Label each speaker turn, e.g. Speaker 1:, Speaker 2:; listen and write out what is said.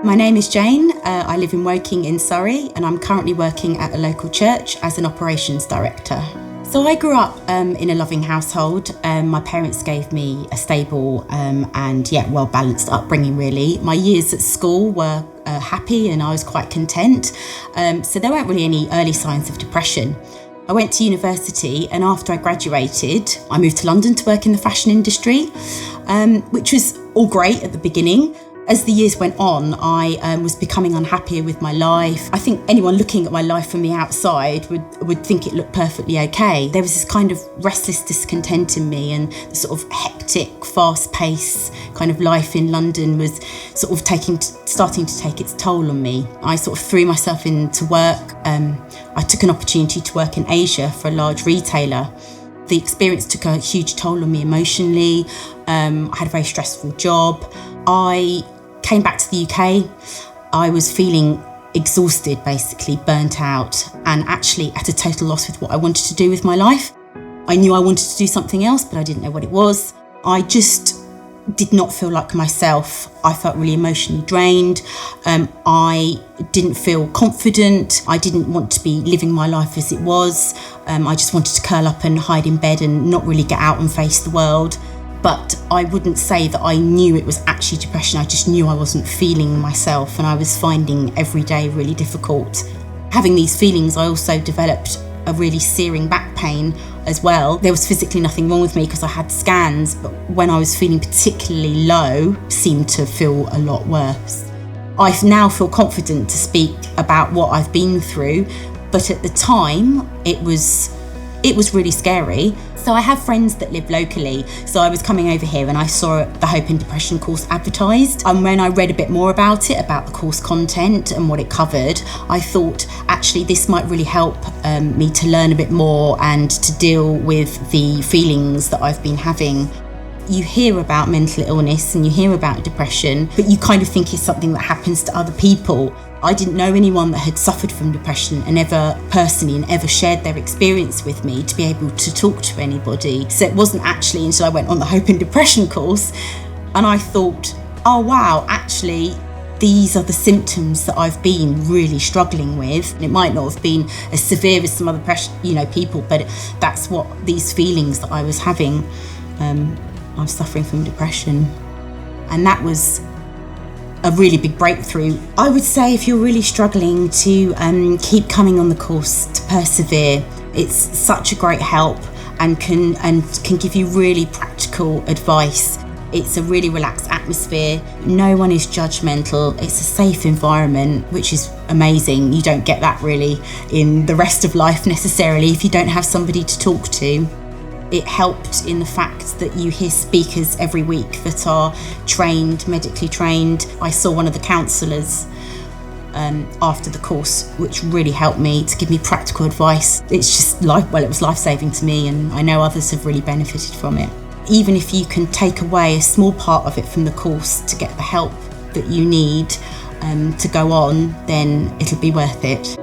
Speaker 1: My name is Jane. I live in Woking in Surrey, and I'm currently working at a local church as an operations director. So I grew up in a loving household. My parents gave me a stable and well-balanced upbringing, really. My years at school were happy and I was quite content. So there weren't really any early signs of depression. I went to university, and after I graduated, I moved to London to work in the fashion industry, which was all great at the beginning. As the years went on, I was becoming unhappier with my life. I think anyone looking at my life from the outside would think it looked perfectly okay. There was this kind of restless discontent in me, and the sort of hectic, fast-paced kind of life in London was sort of starting to take its toll on me. I sort of threw myself into work. I took an opportunity to work in Asia for a large retailer. The experience took a huge toll on me emotionally. I had a very stressful job. I came back to the UK. I was feeling exhausted, basically burnt out, and actually at a total loss with what I wanted to do with my life. I knew I wanted to do something else, but I didn't know what it was. I just did not feel like myself. I felt really emotionally drained. I didn't feel confident. I didn't want to be living my life as it was. I just wanted to curl up and hide in bed and not really get out and face the world. But I wouldn't say that I knew it was actually depression. I just knew I wasn't feeling myself, and I was finding every day really difficult. Having these feelings, I also developed a really searing back pain as well. There was physically nothing wrong with me because I had scans, but when I was feeling particularly low, it seemed to feel a lot worse. I now feel confident to speak about what I've been through, but at the time, it was really scary. So I have friends that live locally. So I was coming over here and I saw the Hope in Depression course advertised. And when I read a bit more about it, about the course content and what it covered, I thought actually this might really help me to learn a bit more and to deal with the feelings that I've been having. You hear about mental illness and you hear about depression, but you kind of think it's something that happens to other people. I didn't know anyone that had suffered from depression and ever shared their experience with me to be able to talk to anybody. So it wasn't actually until I went on the Hope in Depression course and I thought, oh wow, actually these are the symptoms that I've been really struggling with. It might not have been as severe as some other people, but that's what these feelings that I was having. I was suffering from depression, and that was a really big breakthrough. I would say if you're really struggling to keep coming on the course, to persevere. It's such a great help and can give you really practical advice. It's a really relaxed atmosphere. No one is judgmental. It's a safe environment, which is amazing. You don't get that really in the rest of life necessarily if you don't have somebody to talk to. It helped in the fact that you hear speakers every week that are medically trained. I saw one of the counsellors after the course, which really helped me to give me practical advice. It's just it was life-saving to me, and I know others have really benefited from it. Even if you can take away a small part of it from the course to get the help that you need to go on, then it'll be worth it.